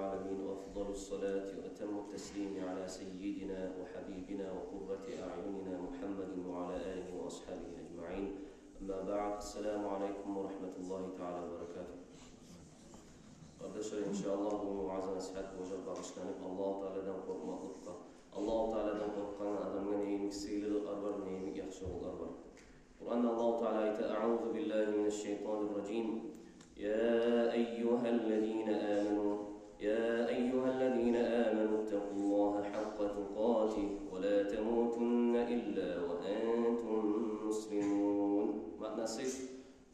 العالمين وأفضل الصلاة وأتم التسليم على سيدنا وحبيبنا وقرة أعيننا محمد وعلى آله وأصحابه أجمعين. أما بعد، السلام عليكم ورحمة الله تعالى وبركاته. Kardeşler, inşallah bu vaaz nasihat boyunca bağışlanıp Allah-u Teala'dan korkmaklıkla, Allah-u Teala'dan korkan adamın neyimlik sığlıklar var, neyimlik yakışıklar var. Kur'an'da Allah-u Teala ayette "Eûzu billahi mineşşeytanirracim. Ya eyyühellezîne âmenû Ya eyyühellezîne âmenû ittakullâhe hakka tukâtih ve lâ temûtunne illâ ve entum muslimûn." Manası,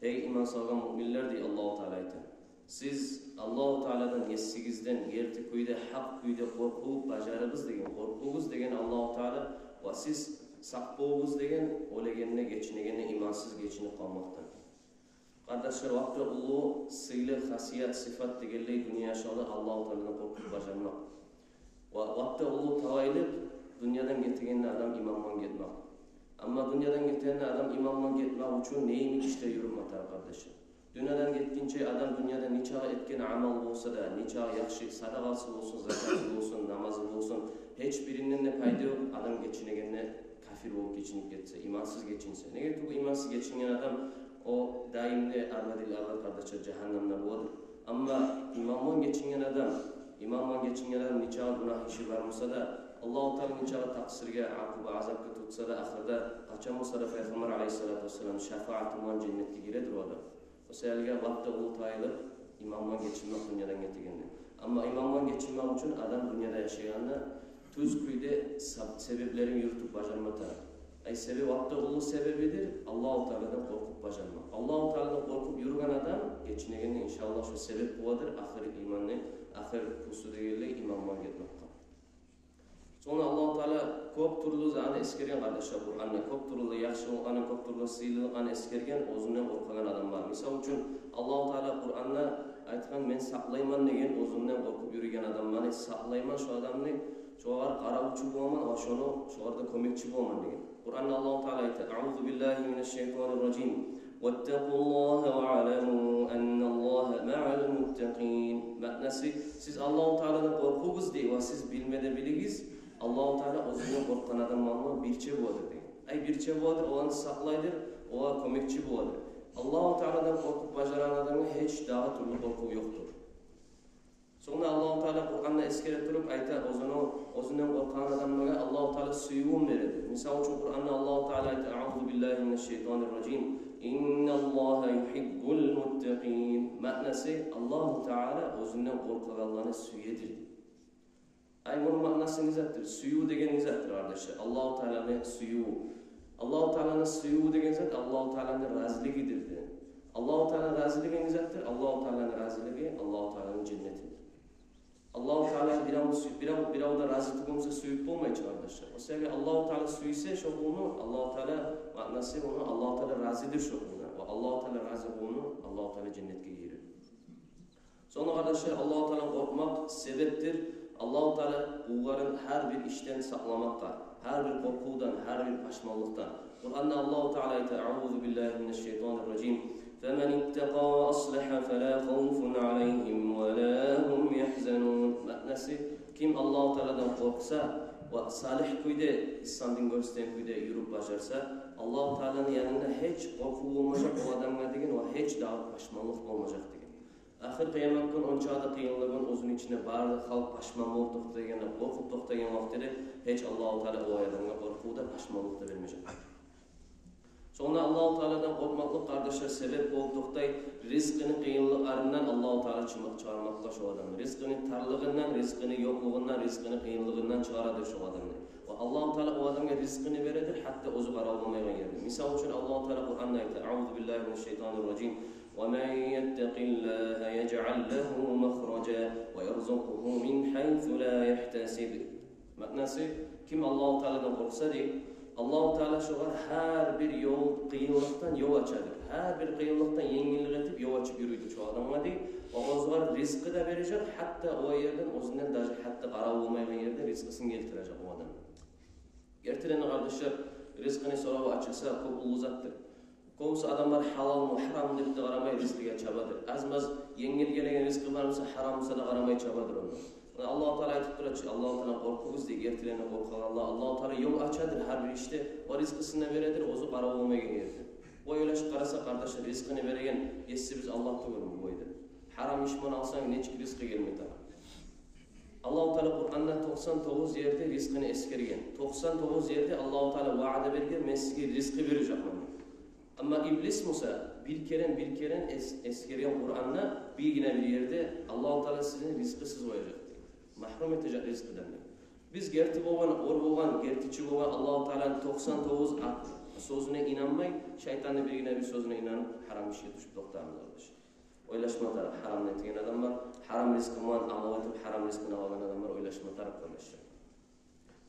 ey iman sağlam müminler diye Allah-u Teala ayette. Siz Allah-u Teala'dan yessigizden yerti kuyda hak kuyda korkup bajarıbız degen, korkuğuz degen Allah-u Teala ve siz sakboğuz degen olegenne geçinegenne imansız geçinip kalmaktan. Kardeşler, vakti ulu sıylı hasiyat sıfat degeley dünya yaşalı Allah-u Teala'dan korkup bajarmak. Vakti ulu tavaylık dünyadan getirgenne adam imamman gitmek. Ama dünyadan getirgenne adam imamman gitmek için neyimi işte yürümatar kardeşler. Dünyadan gitkince adam dünyada niçağı etken amal olsa da, niçağı yakşı sadakası olsun, zakatı olsun, namazı olsun, hiçbirinden ne payda yok. Adam geçinegenne kafir olup geçinip getse, imansız geçinse. Ne getir bu imansız geçingen adam o daimde arvadil arvad kardeşler cehennemde boğadır. Ama imamman geçingen adam niçağı günah işi varmasa da Allah-u Teala niçağı taksirge, akuba, azapka tutsa da ahırda kaçan olsa da Peygamber aleyhissalatü vesselam şefaatından cennette giredir o adam. O sebeple vakti ulu tayılıp imamman geçinmek dünyadan getirgende. Ama imamman geçinmek için adam dünyada yaşayanda tuz kuyda sebeplerin yürütüp bacarmata. Sebebi vakti ulu sebebidir Allah-u Teala'dan korkup bacarmak. Allah-u Teala'dan korkup yürüyen adam geçinegende inşallah şu sebep buadır ahir imanını, ahir pusu değerli imamman gitmek. Sonra Allah-u Teala köp turlu zane eskergen kardeşler Kur'an'da köp turlu yaxşı olğanı, köp turlu sıylıqanı eskergen özünden korkan adam var. Misal için Allah-u Teala Kur'an'da aytkan men saklayman degen özünden korkup yürüyen adam var. Saklayman şu adamını çoğar qaravçı bolman, va şonu çoğarda kömekçi bolman degen. Kur'an'da Allah-u Teala aytadi: "Euzu billahi mineşşeytanirracim. Vettakullaha ve alemu ennallaha ma'al muttaqin." Manası, siz Allah-u Teala'dan korkuğuz diye ve siz bilmede biligiz. Allah-u Teala özünden korkan adamlarla birçe boğadır deyin. Birçe boğadır, olanı saklaydır, ola kömekçi boğadır. Allah-u Teala'dan korkup bacaran adamın hiç daha türlü korku yoktur. Sonra Allah-u Teala Kur'an'da eskere durup ayta özünden korkan adamlara Allah-u Teala suyuğun verir. Misal için Kur'an'da Allah-u Teala ayta: "Euzu billahi mineşşeytanirracim. İnnallâhe yuhibbul muttaqin." Manası, Allah-u Teala özünden korkanlarına suyedir. Bunun manası nizattır. Suyu degen nizattır kardeşler. Allah-u Teala'nın suyu. Allah-u Teala'nın suyu degen zat Allah-u Teala'nın raziligidir de. Allah-u Teala'nın raziligi nizattır. Allah-u Teala'nın raziligi Allah-u Teala'nın cennetidir. Allah-u Teala bir avda razı tukumsa suyup olmayacak kardeşler. O sebeple Allah-u Teala suyuysa şokunu Allah-u Teala manası onu Allah-u Teala razıdır şokuna. Ve Allah-u Teala razı onu Allah-u Teala cennetke girer. Sonra kardeşler Allah-u Teala korkmak sebeptir. Allah-u Teala kulların her bir işten saklamakta, her bir korkudan, her bir paşmanlıktan. Kur'an'da Allah-u Teala ayette: "Euzu billahi mineşşeytanirracim. Femen ittaqa ve aslaha fela khawfun aleyhim ve la hum yahzanun." Manası, kim Allah-u Teala'dan korksa ve salih kuyda, İslam'ın gösteren kuyda yürüp bacarsa, Allah-u Teala'nın yanında hiç korku olmayacak o adamlar degen ve hiç daha paşmanlık olmayacak degen. Ahir kıyamet gün onçada kıyınlığın özünün içine barı halk paşman olup toxtayganda, korkup toxtaygan vaxtida hiç Allah-u Teala o adamga korkuda paşmanlık da vermeyecek. Sonra Allah-u Teala'dan korkmaklık kardeşler sebep olup toxtay rizkini kıyınlıklarından Allah-u Teala çıkarmakla şu adamı. Rizkini tarlığından, rizkini yokluğundan, rizkini kıyınlığından çıkaradır şu adamı. Ve Allah-u Teala o adamga rizkini veredir hatta özü qaralmayan yerdir. Misal için Allah-u Teala Kur'an'da ayette: "Euzu billahi mineşşeytanirracim. وَمَنْ يَتَّقِ اللّٰهَ يَجْعَلْ لَهُ مَخْرَجًا وَيَرْزُقْهُ مِنْ حَيْثُ لَا يَحْتَسِبُ." Manası, kim Allah-u Teala'dan korksa değil, Allah-u Teala şoğar her bir yol kıyınlıktan yol açadır. Her bir kıyınlıktan yengillik etip yol açıp yürüydü şu adamla değil. O özgar rizkı da verecek, hatta o yerden özünden dahi hatta qara olmayan yerden rizkısını getirecek o adam. Gertireni kardeşler, rizkini sorağı açılsa çok uzaktır. Komşu adamlar halal mı haram deyip de aramay rizkiga çabadır. Azmaz yengil gelen rizqi varsa haramsa da qaramay çabadır onu. Allah-u Teala aytıp duracak. Allah-u Teala korkuguz diye gertilene korkan Allah-u Teala yol açadır her bir işte. O rizqisini veredir, ozu qara olmayan yerdir. O öyle qarasa kardeşler rizqini veregen yesi biz Allah'ta görün bu boyda. Haram işman alsan neçik rizqi gelmeydi. Allah-u Teala Kur'an'da 99 yerde rizqini eskergen. 99 yerde Allah-u Teala vaada bergen, men sizge rizqi vereceğim. Ama iblis Musa bir keren eskergen Kur'an'da bilgine bir yerde Allah-u Teala sizin rizqisiz koyacak. Mahrum edecek rizqiden. Biz gerti boğan, gertiçi boğan Allah-u Teala'nın 99 sözüne inanmay, şeytanın bir sözüne inanıp haram işe düşüp doktorlar olmuş. Oylaşmalar haram netigen adam var, haram rizqıman amavatip haram rizqını alan adam var, oylaşmalar yapmışlar.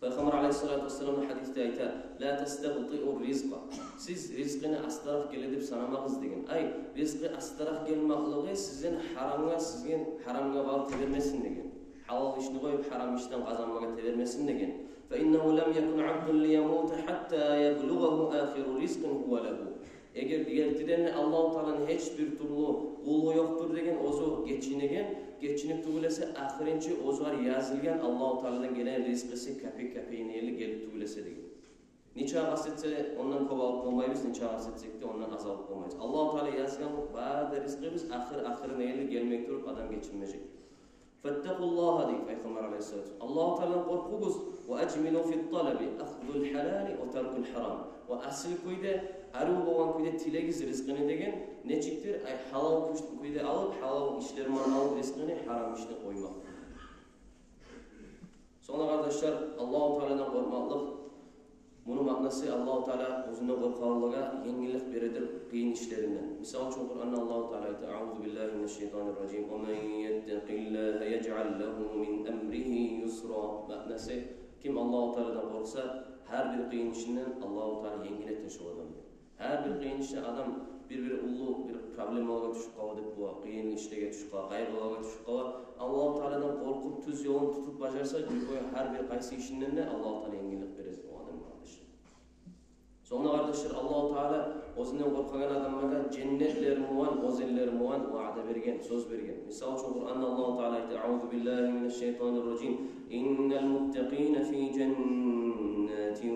Peygamber aleyhissalatu vesselam'ın hadiste ayta, la testagti'u rizqa. Siz rizqini astaraf geledip sanamağız degen. Ay, rizqi astaraf gelmaqlığı sizin haramga bağlı tevermesin degen. Halal işini koyup haram işten kazanmaga tevermesin degen. فَإِنَّهُ لَمْ يَكُنْ عَبْدٌ لِيَمُوتَ حَتَّى يَبْلُغَهُ آخِرُ رِزْقٍ هُوَ لَهُ. Eğer diğertilerine Allah-u Teala'nın hiçbir türlü kulu yoktur degen, ozu geçinip tügülese ahirinci ozu var yazılgan Allah-u Teala'dan gelen rizqisi köpeğine gelip tügülese degen. Niçe bahsetse ondan kova alıp olmayız, niçe bahsetsek de ondan az alıp olmayız. Allah-u Teala yazgan bazı rizqimiz ahirine gelmek durup adam geçinmeyecek. Fettakullaha deyip Peygamber aleyhissalatu. Allah-u Teala'nın korkuguz ve ecmilu fit talabi akhdul halali ve terkul haram. Ve asıl kuyda arı boğan kuyda tilegiz rizqini degen neçiktir? Ay halal kuyda alıp halal işlerman alıp rizqini haram işine koymak. Sonra kardeşler Allah-u Teala'dan korkmaklık bunun manası Allah-u Teala özünden korkanlığa yengillik veredir kıyın işlerinden. Misal için Kur'an'da Allah-u Teala ayet "Euzu billahi mineşşeytanirracim. Ve men yetteqillaha yec'al lehu min emrihi yusra." Manası kim Allah-u Teala'dan korksa her bir kıyın işinden Allah-u Teala yengiletin şu adamı. Her bir kıyın işine adam bir ulu bir problem olarak düşüp kaldık bu kıyın işlege düşüp kaldı, gayrı olarak düşüp kaldı. Allah-u Teala'dan korkup tüz yolunu tutup başarsa her bir kaysi işinden de Allah-u Teala yengilik verir o adam kardeşler. Sonra kardeşler Allah-u Teala özünden korkan adamlara cennetler muvan, ozeller muvan vaada bergen, söz bergen. Misal için Kur'an'da Allah-u Teala ayet "Euzu billahi mineşşeytanirracim. İnnel muttaqina fi cennetin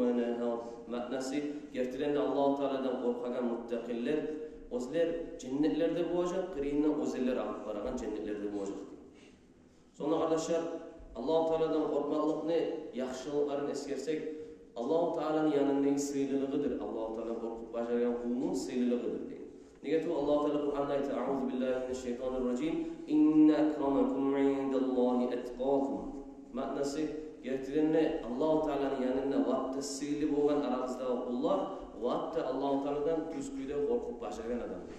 ve nehar." Manası gertilerinde Allah-u Teala'dan korkan muttaqiller özler cennetlerde boğacak, kırığından ozeller alıp baragan cennetlerde boğacak. Sonra kardeşler Allah-u Teala'dan korkmaklık ne? Yaxşılıklarını eskersek Allah-u Teala'nın yanındaki sıylılığıdır. Allah-u Teala korkup başarıyan kulunun sıylılığıdır diye. Nigetu Allah-u Teala Kur'an'da ayet "Euzu billahi mineşşeytanirracim. İnne ekramakum indallahi etqakum." Manası gertilerine Allah-u Teala'nın yanında vatta sıylı boğan aranızdaki kullar vatta Allah-u Teala'dan tüsküyle korkup başarıyan adamdır.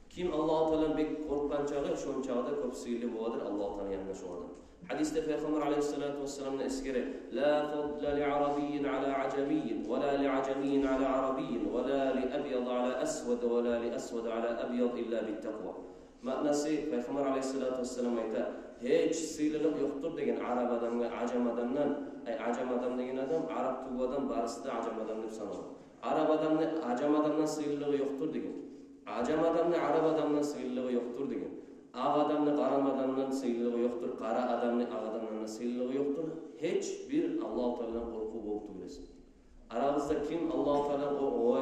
Kim Allah-u Teala'nın bek korkan çağı şon çağda köp sıylı boğadır Allah-u Teala'nın yanında şu adam. Hadiste Peygamber aleyhissalatu vesselam'ın eskere "La fadla li'arabiyyin ala acemiyyin ve la li'acemiyyin ala arabiyyin ve la li'abyad ala aswad ve la li'aswad ala abyad illa bittaqva." Manası Peygamber aleyhissalatu vesselam ayta hiç sıylılık yoktur degen Arap adamga acem adamdan, acem adam degen adam Arap tuğu adam barısı da acem adam dep sanalır. Arap adamda acem adamdan sıylılığı yoktur degen. Acem adamda Arap adamdan sıylılığı yoktur degen. Ağ adamda qaram adamdan sıylılığı yoktur, qara adamda ağ adamdan sıylılığı yoktur. Hiçbir Allah-u Teala'dan korku bolup bilesin. Aranızda kim Allah-u Teala'dan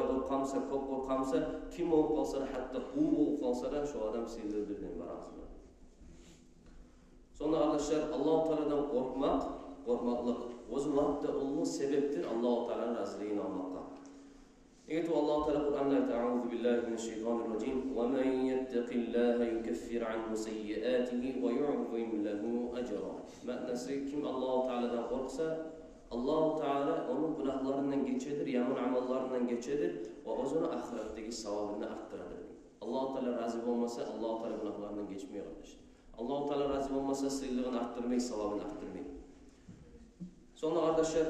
korkamsa, kop korkamsa, kim olup kalsa da hatta qul olup kalsa da şu adam sıylılığı birden var aslında. Sonra arkadaşlar Allah-u Teala'dan korkmaklık o'zi vaqtda ulu sebeptir Allah-u Teala'nın razılığını almakta. Evet Allah-u Teala Kur'an'da "Euzu billahi mineşşeytanirracim. Ve men yetteqillaha yukaffir anhu seyyiatihi ve yu'zim lehu ecra." Manası kim Allah-u Teala'dan korksa Allah-u Teala onun günahlarından geçedir, yaman amallarından geçedir ve özünü ahiretteki savabını arttırır. Allah-u Teala razı olmasa Allah-u Teala günahlarından geçmiyor kardeşler. Allah-u Teala razı olmasa sıylığını arttırmayı, savabını arttırmayı. Sonra kardeşler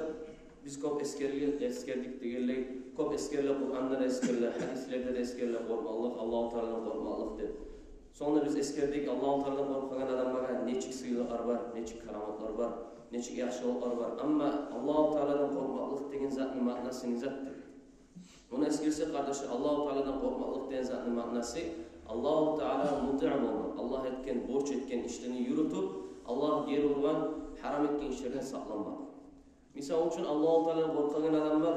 biz kop eskerdik digerler, kop eskerler Kur'an'da da eskerler, hadislerde de eskerler korkmalık, Allah-u Teala'dan korkmalık dedi. Sonra biz eskerdik Allah-u Teala'dan korkan adamlara neçik sıylığlar var, neçik karamatlar var, neçik yaşlılıklar var. Ama Allah-u Teala'dan korkmalık degen zatın manası nizattır. Bunu eskerse kardeşler Allah-u Teala'dan korkmalık degen zatın manası Alloh taolo muti' bo'lmoq. Alloh etgan, borç etgan ishlarni yuritib, Alloh geri urgan, harom etgan ishlardan saqlanmoq. Misol uchun Alloh taoladan qo'rqgan odamlar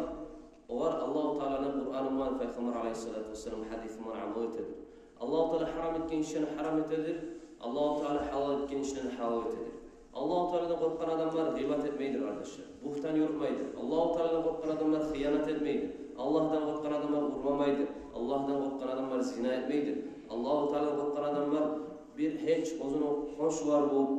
var Alloh taolaning Qur'oni bilan payg'ambar alayhisolatu vasallam hadisi bilan amal etadi. Alloh taolo harom etgan ishlarni harom etadi. Alloh taolo halol etgan ishlarni halol etadi. Alloh taoladan qo'rqgan odamlar g'iybat etmaydi qardoshlar. Buhtan yurmaydi. Alloh taoladan qo'rqgan odamlar xiyonat etmaydi. Allohdan qo'rqgan odamlar urmaydi. Allohdan qo'rqgan odamlar zina etmaydi. Alloh taoladan qo'rqgan odamlar bir hech o'zini qo'shlar bo'lib,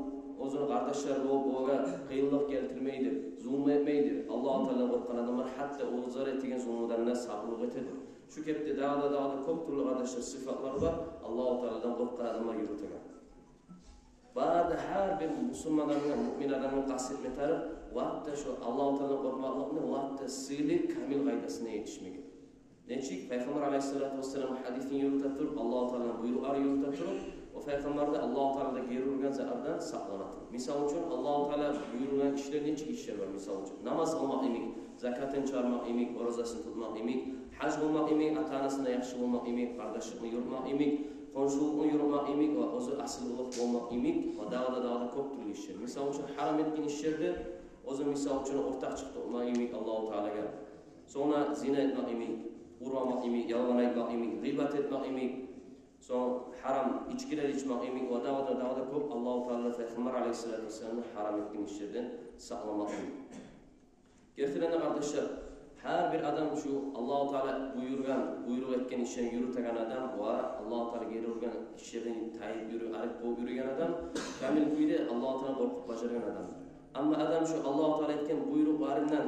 o'zini qardoshlar bo'lib, o'ga qiyinlik keltirmaydi, zulm etmaydi. Alloh taoladan qo'rqgan odamlar hatto o'zlari etgan zulmdan sabrlik etadi. Shu kepti da'vada ko'p turli qardoshlar sifatlar bor. Alloh taoladan qo'rqgan odamlar yuritagan. Ba'da har bir musulmonlarning, mu'min odamning qasd etmari vaqtda shu Alloh taoladan qo'rqmoqlikni vaqtda siylik kamil qoidasini yetishmagan. Nechik payg'ambar alayhisolatu vasallam hadisini yurita turib, Alloh taolaning buyruqlari yurita turib, o payg'ambarda Alloh taolaga gerilgan zarardan saqlanadi. Misol uchun Alloh taolo buyurgan ishlar nechik ishlar bor. Misol uchun namoz qilmoq emik, zakatni chiqarmoq emik, ro'zasini tutmoq emik, haj qilmoq emik, ota-onasini yaxshi bo'lmoq emik, qardoshlikni yurmoq emik, qo'shnilikni yurmoq emik va o'zi aslilik bo'lmoq emik va da'vada ko'p turli ishlar. Misol uchun harom etgan ishlarda o'zi misol uchun o'rtaq chiqmoq emik Alloh taolaga. Sonra zina etmoq emik, urmoq emik, yolg'on aytmoq emik, g'iybat etmoq emik, so'ng haram ichkilar ichmoq emik va da'vada ko'p Alloh taolo payg'ambar alayhisolatu vasallamning harom etgan ishlardan saqlamoq emik. Gerçekten kardeşler, her bir adam şu Allah-u Teala buyruq etken işlerini yürüten adam var. Allah-u Teala geri urgan işlerini tayip yürügen adam, kamil kuyda Allah-u Teala korkup başargan adam. Ama adam şu Allah-u Teala etken buyruqlarından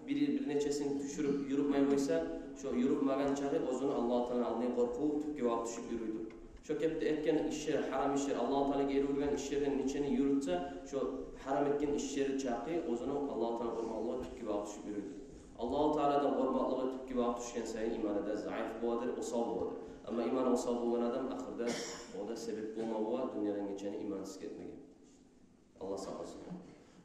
bir neçesini düşürüp yürütmeye koysa, şu yürütmegen çağı ozunu Allah-u Teala aldığını korkup tüpke vakit düşüp yürüydü. Şu kepte etken işler, haram işler, Allah-u Teala geri urgan işlerin içini yürütse, şu haram etken işleri çağı ozunu Allah-u Teala korkup tüpke vakit düşüp yürüydü. Allah-u Teala'dan korkmaklığı tüpki vakit düşken sayın imanıda zayıf boğadır, osal boğadır. Ama imanı osal boğan adam ahırda o da sebep bulma boğa, dünyadan geçeni imansız etmegen. Allah sağ olsun.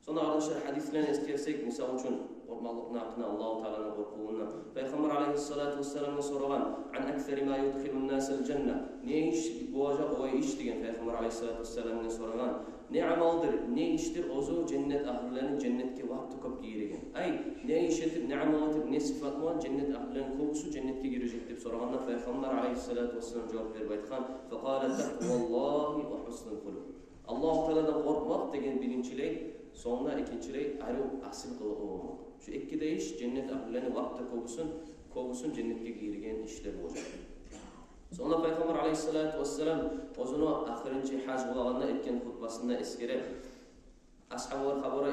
Sonra arkadaşlar hadislerini eskirsek, misal için korkmaklıkın hakkında Allah-u Teala'nın korkuğundan. Peygamber aleyhissalatu vesselam'a sorulan, an ekferi ma yudkhilun nasıl cennet. Ne iş boğacak o iş diyen Peygamber aleyhissalatu vesselam'a sorulan. Ne amaldır, ne iştir ozu cennet ahlilerinin cennetke vakti köp giregen. Ay ne işetip, ne amalatip, ne sıfat mı cennet ahlilerinin kokusu cennetke girecek deyip sorağında Peygamber aleyhissalatu vesselam cevap verip aytkan فَقَالَ تَقْوَاللّٰهِ وَحُسْنُ الْقُلُوبِ Allah-u Teala'dan korkmak degen birinçiley, sonra ikinciley ayrı asil kılığı olmak. Şu iki de iş cennet ahlilerinin vakti kokusun cennetke giregen işler olacak. Sonra Peygamber aleyhissalatu vesselam o'zini axirinchi haj bo'lganida aytgan xutbasida eskere ashablar xabara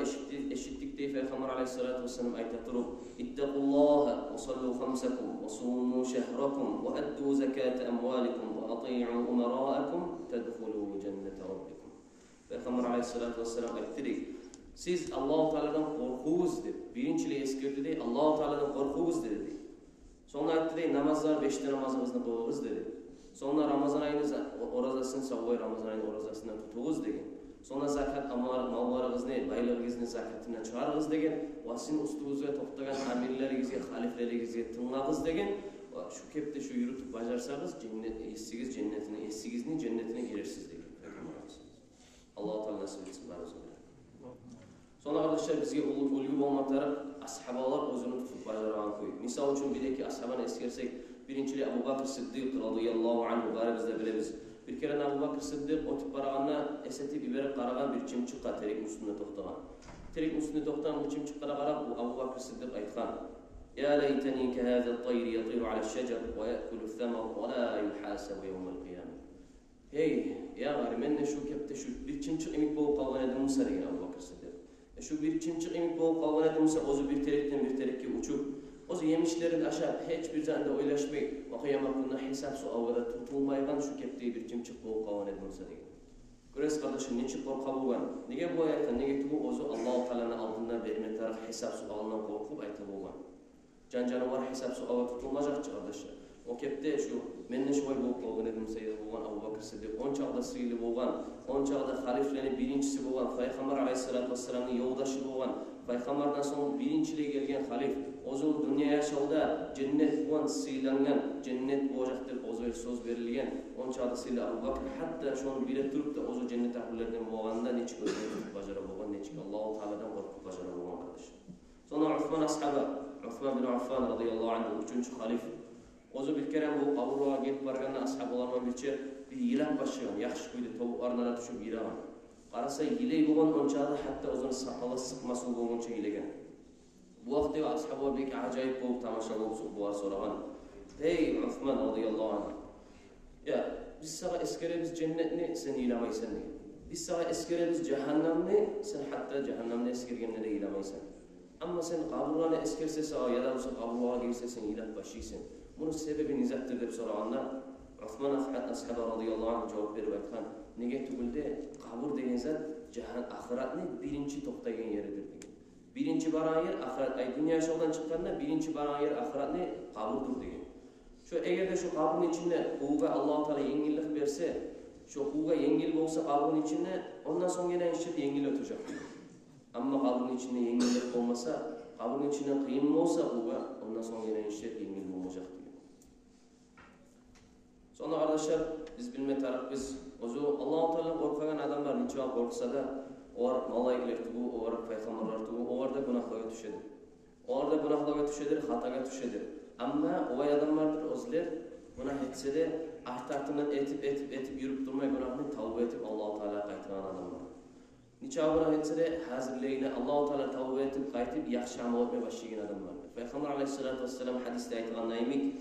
eshitdik deb Peygamber aleyhissalatu vesselam ayta turib ittaqulloha va sallu khamsakum va sumu shahrakum va addu zakata amwalikum va ati'u umaraakum tadkhulu jannata rabbikum. Peygamber aleyhissalatu vesselam aytdi siz Alloh taoladan qo'rqungiz deb birinchili eskirdi Alloh taoladan qo'rqungiz dedi. Sonra aytdi namazlar 5 namazınızı kılınız dedi. Sonra Ramazan ayını orazasını savvay Ramazan ayını orazasından tutuguz degen. Sonra zakat mallarınızı, baylığınızı zakatından çıkarınız degen. Ve sizin üstünüzde toplagan amirleringizge, halifeleringizge tınlağız degen. Şu kepte şu yürütüp bacarsanız cennetine girersiz degen. Allah-u Teala nasip etsin. Sonra arkadaşlar bizge ulgu olmakları ashabalar özünü tutup bacarağın koyuyor. Misal için bir iki ashabana eskirsek, birincili Abu Bakr Siddiq radıyallahu anhu bari bizde bilemiz. Bir kere Abu Bakr Siddiq o tip barağına eseti biberek karagan bir çimçikka terik üstünde toxtagan. Terik üstünde toxtagan bu çimçikka qarab bu Abu Bakr Siddiq aytgan. Ya leyteni ke hâzel tayri yatiru ala şecer ve ye'kulu thamar ve la yuhasabu yevmel qiyamah. Hey ya gari menne şu kepte şu bir çimçik emik bolup kalgan edim Musa degen Abu Bakr Siddiq. Şu bir çimçik emik bolup kalgan edim Musa ozu bir terekten bir terekke uçup ozu yemişlerin aşağı hiçbir zanda oylaşmayı ve kıyamakında hesap suavada tutulmaygan şu kepteyi bir çimçik bolup kalgan edim Musa degen. Göresiz kardeşim neçe korka bolgan. Nege bu ayakta nege tuğu ozu Allah-u Teala'nın aldığında vermetleri hesap sualından korkup ayta bolgan. Can canavar hesap suava tutulmayacakçı kardeşler. O kepte şu menne şoy bolup kalgan edim Seyyid bolgan Abu Bakr Siddiq on çağda sıylı bolgan, on çağda haliflerin birincisi bolgan, Peygamber aleyhissalatu vesselam'ın yoldaşı bolgan, Peygamberden sonra birinçiliğe gelgen halif, ozun dünya yaşaуда cennet bulan sıylangan, cennet boğacak deb ozu söz verilgen, onça adısıyla Abu Bakr hatta şunu bile turup da ozu cennet ahullerden boğanda neçik özünü bajara boğan, neçik Allah-u Teala'dan korkup bajara boğan kardeş. Sonra Uthman ashabı, Uthman bin Affan radıyallahu anh, 3. halif, ozu bir kere bu kaburluğa gelip barganına ashab olarman bir yilak başlayan, yaxşı kuydu, tavuklarına düşüp yiraman. Qarasa yiley boğan onçadı hatta ozunu sakalı sıkması boğança yilegen. Bu vaxtda ashabı bek acayip boğup tamaşa boğup boğa soragan. Hey Uthman radıyallahu anh. Ya biz sana eskere biz cennetni sen ilamaysan diye. Biz sana eskere biz cehennemni sen hatta cehennemni eskergenle de ilamaysan. Ama sen kaburlarını eskerse sağa ya da olsa kaburluğa girse sen ilah başıysan. Bunun sebebi nizahtır deb sorağanda Uthman ashabı radıyallahu anh cevap verip aytkan. Nege tugulde kabur degen zat ahiratni birinci to'xtagan yeridir degan. Birinci baran yer ahirat, ay dünya yaşamdan çıqqanda birinci baran yer ahiratni kaburdur degan. Şu egerde şu kaburun içinde quwga Alloh taolo yengillik berse, şu quwga yengil bolsa kaburun içinde ondan so'ng yana işit yengil o'tacak. Amma kaburun içinde yengillik olmasa, kaburun içinde qiyin bolsa quwga ondan so'ng yana işit yengil bolmayacak degan. Sonra arkadaşlar biz bilme taraf biz ozu Allah-u Teala korkagan adamlar niçe korksa da olar malaikler tuğu, olar peygamberler tuğu, olar da günahlara düşedir. Olar da günahlara düşedir, hataga düşedir. Ama o adamlardır özler günah etse de artından etip yürüp durmay günahını tavba etip Allah-u Teala qaytaran adamlar. Niçe günah etse de hazırleyine Allah-u Teala tavba etip qaytip yaxşı amal etmeye başlayan adamlar. Peygamber aleyhissalatu vesselam hadiste aytgan neymi?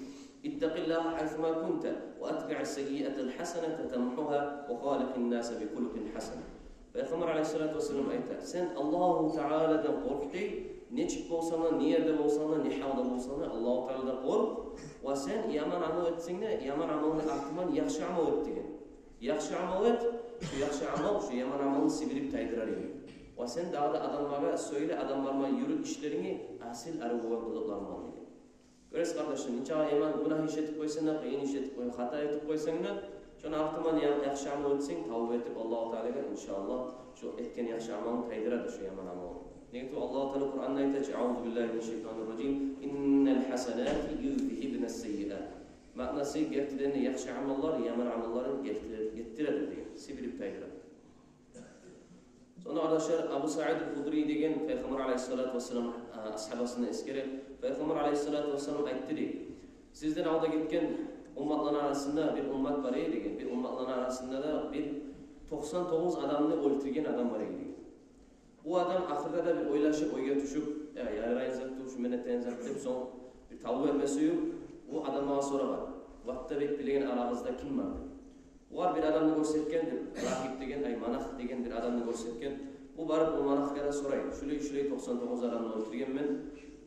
اتق الله حيثما كنت واتبع السيئة الحسنة تمحها وخالق الناس بخلق حسن. Peygamber aleyhissalatu vesselam aytadi. Sen Allahu Teala'dan korkti, neçik bolsana, niyerde bolsana, nihavda bolsana Allahu Teala'dan kork ve sen yaman amal etsingde, yaman amalın artman yaxşı amal et degan. Yaxşı amal et, şu yaxşı amal şu yaman amalını sivirip taydırar edi. Ve sen dağda adamlara söyle, adamlarma yürüt işlerini asil arı boğan kılıklarman dedi. Göresiz kardeşim, inşallah hemen günah iş etip koysan, kıyın iş etip koysan, hata etip koysan da şunu artman yaxşı amal etsin, tavba etip Allah-u Teala'ga inşallah şu etken yaxşı amalını taydırır şu yaman amalını. Neydi Allah-u Teala Kur'an'da aytacak, "Euzu billahi mineşşeytanirracim. İnnel hasenati yuzhibnes seyyiat." Ma'nası gerçekten yaxşı amallar yaman amalları getirir diye. Sivirip taydırır. Sonra arkadaşlar Abu Sa'id el-Hudri degen Peygamber aleyhissalatu vesselam ashabasını eskere Peygamber aleyhissalatu vesselam aytdı ki sizden alda gitken ummatların arasında bir ummat var degen bir ummatların arasında da bir 99 adamını öldürgen adam var degen. Bu adam ahirde de bir oylaşıp oyga düşüp yarayın zattı şu menetten zattı son bir tavba etmesi bu adama sonra var. Vatta bekleyen aramızda kim var? Var bir adamını görsetkendir. Rahip degen, ay manah degen bir adamını görsetken. Bu barıp o manahkara sorayın. Şulay 99 adamını öldürgen men.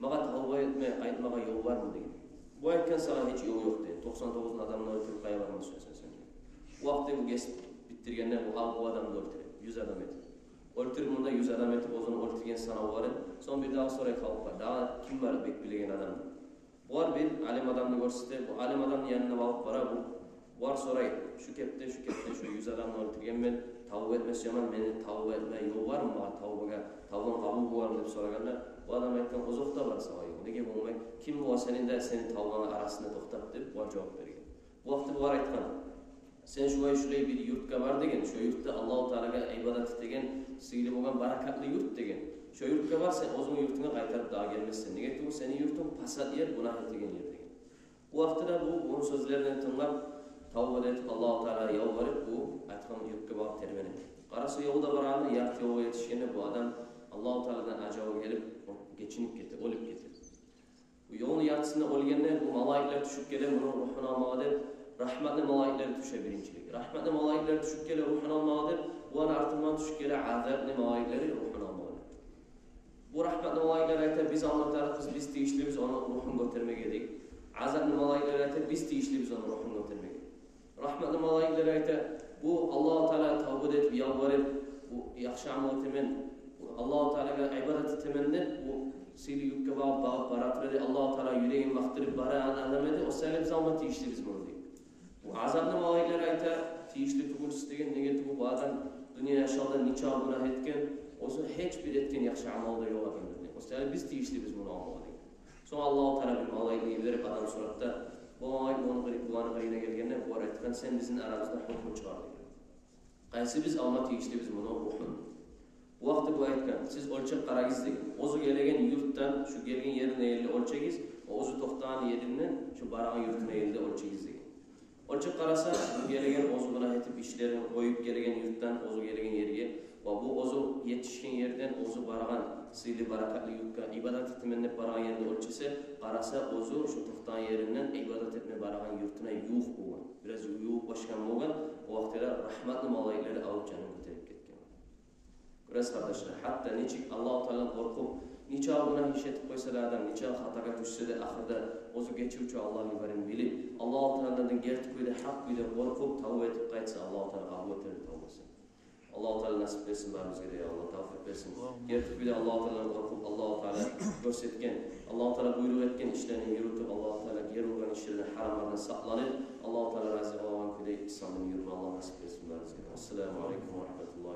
Mağa tavba etme, aytmağa yol var mı degen. Bu aytken sana hiç yol yok dedi. 99 adamını öldürüp kaya varmaz söylesen sen. Bu vakti bu geçip bittirgenler bu adamını öldürüyor. 100 adam etip. Öldürüp bunda 100 adam etip ozunu öldürgen sana varın. Son bir daha sorayı kalıp var. Daha kim var bekbilegen adam? Bu var bir alim adamını görsete. Bu alim adamın yanına balıp var bu. Var sorayı, şu kepte şu 100 adamını öldürgen men tavba etmesi yaman meni tavba etme yol var mı? Tavban kabul var mı deb soraganda bu adam aytkan ozokta var savayı. Nege bolmay? Kim bu senin de senin tavbanı arasında toxtap deb var cevap bergen. Bu vaqtda bu var aytkan. Sen şulay bir yurtga var degen, şu yurtda Allahu Teala'ga ibadat etgen, sigili bolgan barakatlı yurt degen. Şu yurtga var sen ozun yurtuna qaytarıp daha gelmezsen. Nege bu senin yurtun pasat yer, günah etgen yer degen. Bu vaqtda bu onun sözlerini tınlap tavba edip Allah-u Teala'ya yalvarıp bu aytkan yurtga barıp terbiyen etdi. Qarası yolda barağını yaxşı yola yetişkende bu adam Allah-u Teala'dan acaba gelip geçinip gitti, ölüp gitti. Bu yolun yartısında ölgende bu malaikler düşüp gele bunun ruhunu almağa der. Rahmetli malaikler düşe birincilik. Rahmetli malaikler düşüp gele ruhunu almağa der. Bu an artırman düşüp gele azabli malaikleri ruhunu almağa der. Bu rahmetli malaikler ayta biz anlatarız, biz deyişli onun ruhunu götürmek edik. Azabli malaikler ayta biz deyişli onun ruhunu götürmek edik. Rahmetli malaikler ayta bu Allah-u Teala tavba edip yalvarıp bu yaxşı amal temen Allah-u Teala'ga ibadet temennep bu sili yükke bağıp baratırdı Allah-u Teala yüreğin baktırıp barağın adamedi o selim zaman tiyişli biz bunu deyip. Bu azablı malaikler ayta tiyişli tuğul istegen negatif bu adam dünya yaşalda niçe günah etken ozu hiç bir etken yaxşı amalda yola geldi. Yani biz tiyişli biz bunu almalıyız. Sonra Allah-u Teala bir malayı verip adam sorup da bu ay bu anı kayına gelgenler bu ara etken sen bizim aramızda hükmü çıkardı. Qaysi biz alma tiyişli biz bunu okun. Bu vakti bu aytkan siz ölçek qaragizdik. Ozu gelegen yurttan şu gelgen yerine elli ölçegiz. Ozu toxtağın yerinden şu barağın yurtuna elde ölçegizdik. Ölçek qarasa bu gelegen ozu buna etip işlerini koyup gelegen yurttan ozu gelegen yerige ve bu ozu yetişken yerden ozu barağın sıylı barakatlı yurtka ibadat etmenle barağın yerinde ölçese qarasa ozu şu toxtağın yerinden ibadat etme barağın yurtuna yuh boğan. Biraz yuh başkan boğan o vaxtda rahmatlı malayları alıp canını götürüp ketken. Biraz kardeşler hatta neçik Allah-u Teala korkup niçe günah işletip koysa da adam niçe hataga düşse de ahırda ozu geçirçi Allah'ı verin bilip Allah-u Teala'dan gerçek bir de hak bir de korkup tavuk etip kaytsa Allah-u Teala kabul eder tavbası. Allah-u Teala nasip etsin bizge de Allah tavfik versin. Gerçek bir de Allah-u Teala'dan korkup Allah-u Teala görsetken Allah-u Teala buyruk etken işlerini yürütüp Allah-u Teala yer olan işlerden haramlardan saklanıp Allah-u Teala razı olan küde İslam'ın yürüme Allah nasip etsin bizge. Esselamu aleyküm ve rahmetullahi